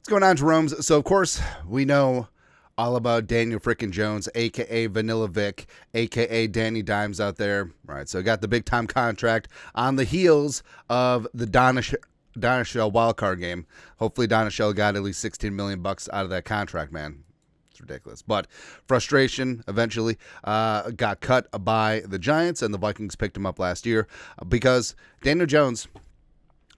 What's going on, Jerome's? So, of course, we know all about Daniel frickin' Jones, a.k.a. Vanilla Vic, a.k.a. Danny Dimes out there. All right, so got the big-time contract on the heels of the Donashell wildcard game. Hopefully, Donashell got at least $16 million out of that contract, man. It's ridiculous. But frustration eventually got cut by the Giants, and the Vikings picked him up last year because Daniel Jones,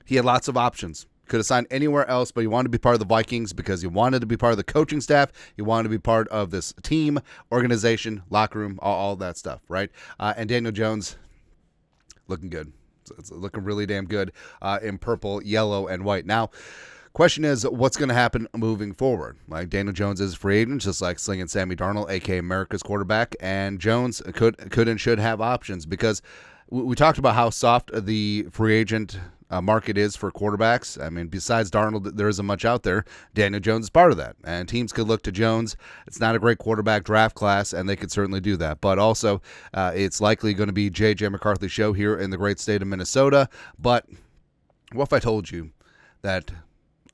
he had lots of options. Could have signed anywhere else, but he wanted to be part of the Vikings because he wanted to be part of the coaching staff. He wanted to be part of this team, organization, locker room, all that stuff, right? And Daniel Jones, looking good. It's looking really damn good in purple, yellow, and white. Now, question is, what's going to happen moving forward? Like, Daniel Jones is a free agent, just like slinging Sammy Darnold, a.k.a. America's quarterback, and Jones could and should have options because we talked about how soft the free agent market is for quarterbacks. I mean, besides Darnold, there isn't much out there. Daniel Jones is part of that, and teams could look to Jones. It's not a great quarterback draft class, and they could certainly do that. But also, it's likely going to be JJ McCarthy show here in the great state of Minnesota. But what if I told you that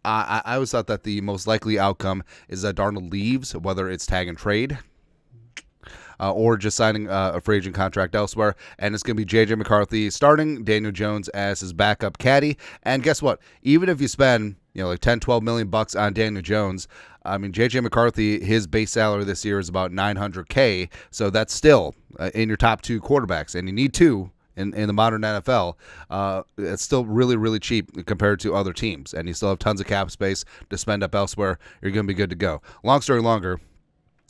I always thought that the most likely outcome is that Darnold leaves, whether it's tag and trade, or just signing a free agent contract elsewhere. And it's going to be JJ McCarthy starting, Daniel Jones as his backup caddy. And guess what? Even if you spend, like $10-12 million on Daniel Jones, I mean, JJ McCarthy, his base salary this year is about $900K. So that's still in your top two quarterbacks, and you need two in the modern NFL. It's still really, really cheap compared to other teams, and you still have tons of cap space to spend up elsewhere. You're going to be good to go. Long story longer,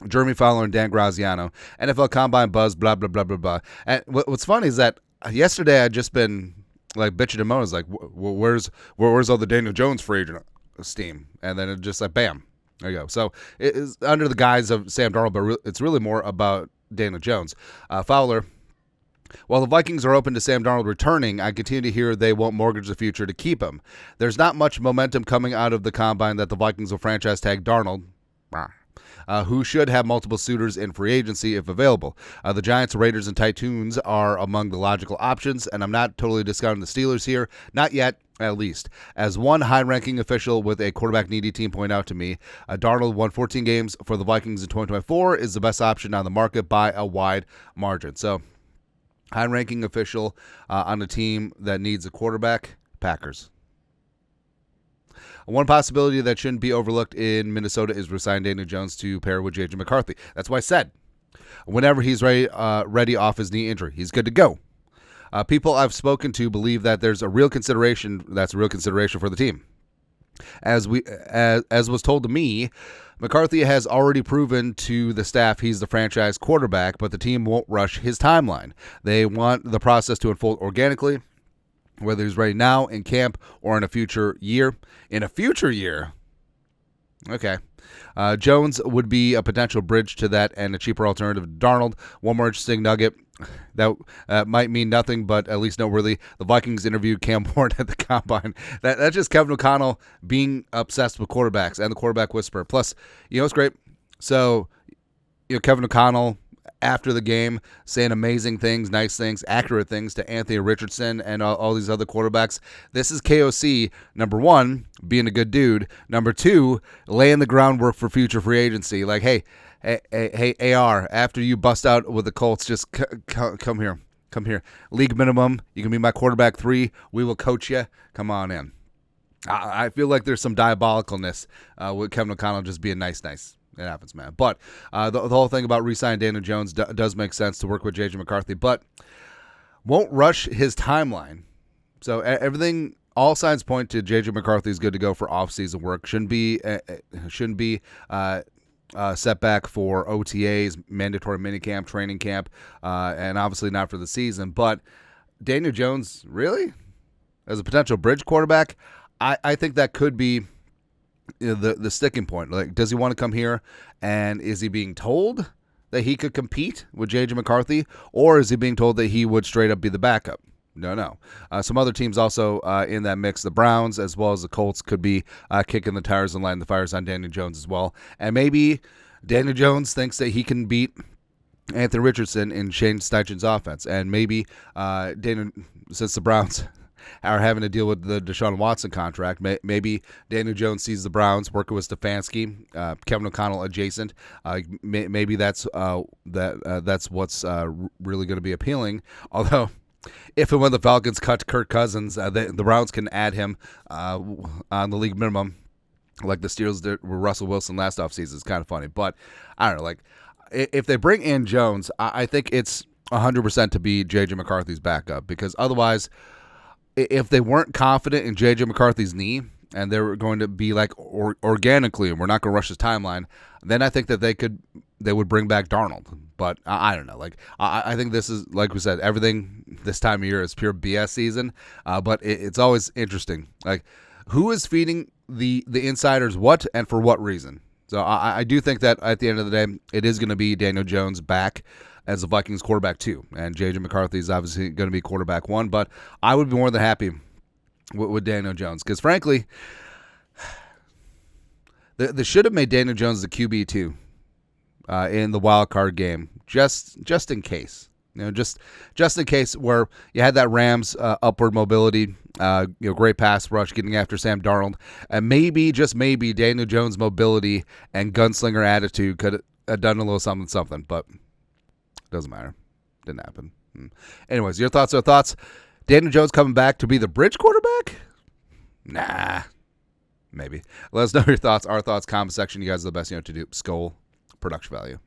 Jeremy Fowler and Dan Graziano, NFL Combine buzz, blah, blah, blah, blah, blah. And what's funny is that yesterday I'd just been like bitching and moaning, like, where's all the Daniel Jones free agent steam? And then it just like, bam, there you go. So it is under the guise of Sam Darnold, but it's really more about Daniel Jones. Fowler, while the Vikings are open to Sam Darnold returning, I continue to hear they won't mortgage the future to keep him. There's not much momentum coming out of the Combine that the Vikings will franchise tag Darnold, who should have multiple suitors in free agency if available. The Giants, Raiders, and Titans are among the logical options, and I'm not totally discounting the Steelers here. Not yet, at least. As one high-ranking official with a quarterback-needy team pointed out to me, Darnold won 14 games for the Vikings in 2024, is the best option on the market by a wide margin. So, high-ranking official on a team that needs a quarterback, Packers. One possibility that shouldn't be overlooked in Minnesota is resign Daniel Jones to pair with JJ McCarthy. That's why I said, whenever he's ready off his knee injury, he's good to go. People I've spoken to believe that there's a real consideration for the team. As was told to me, McCarthy has already proven to the staff he's the franchise quarterback, but the team won't rush his timeline. They want the process to unfold organically, whether he's ready now in camp or in a future year. In a future year? Okay. Jones would be a potential bridge to that and a cheaper alternative to Darnold. One more interesting nugget that might mean nothing, but at least noteworthy. The Vikings interviewed Cam Ward at the Combine. That's just Kevin O'Connell being obsessed with quarterbacks and the quarterback whisperer. Plus, it's great. So, Kevin O'Connell, after the game, saying amazing things, nice things, accurate things to Anthony Richardson and all these other quarterbacks. This is KOC, number one, being a good dude. Number two, laying the groundwork for future free agency. Like, hey, AR, after you bust out with the Colts, just come here. Come here. League minimum. You can be my quarterback 3. We will coach you. Come on in. I feel like there's some diabolicalness with Kevin O'Connell just being nice. It happens, man. But the whole thing about re-signing Daniel Jones does make sense to work with JJ McCarthy, but won't rush his timeline. So everything, all signs point to JJ McCarthy is good to go for off-season work. Shouldn't be setback for OTAs, mandatory minicamp, training camp, and obviously not for the season. But Daniel Jones, really? As a potential bridge quarterback, I think that could be the sticking point. Like, does he want to come here, and is he being told that he could compete with JJ McCarthy, or is he being told that he would straight up be the backup? No. Some other teams also in that mix, the Browns as well as the Colts, could be kicking the tires and lighting the fires on Daniel Jones as well. And maybe Daniel Jones thinks that he can beat Anthony Richardson in Shane Steichen's offense. And maybe Daniel, since the Browns are having to deal with the Deshaun Watson contract. Maybe Daniel Jones sees the Browns working with Stefanski, Kevin O'Connell adjacent. Maybe that's what's really going to be appealing. Although, if and when the Falcons cut Kirk Cousins, the Browns can add him on the league minimum, like the Steelers did with Russell Wilson last offseason. It's kind of funny. But I don't know. Like, if they bring in Jones, I think it's 100% to be JJ McCarthy's backup, because otherwise, if they weren't confident in JJ McCarthy's knee and they were going to be like organically, and we're not going to rush his timeline, then I think that they would bring back Darnold. But I don't know. Like, I think this is, like we said, everything this time of year is pure BS season. But it's always interesting. Like, who is feeding the insiders what and for what reason? So I do think that at the end of the day, it is going to be Daniel Jones back as the Vikings quarterback 2. And JJ McCarthy is obviously going to be quarterback 1. But I would be more than happy with Daniel Jones, because frankly, they should have made Daniel Jones the QB 2 in the wild card game, just in case. Just in case, where you had that Rams upward mobility, great pass rush, getting after Sam Darnold, and maybe, just maybe, Daniel Jones' mobility and gunslinger attitude could have done a little something, but it doesn't matter. Didn't happen. Anyways, your thoughts are thoughts. Daniel Jones coming back to be the bridge quarterback? Nah, maybe. Let us know your thoughts, our thoughts, comment section. You guys are the best to do. Skol, production value.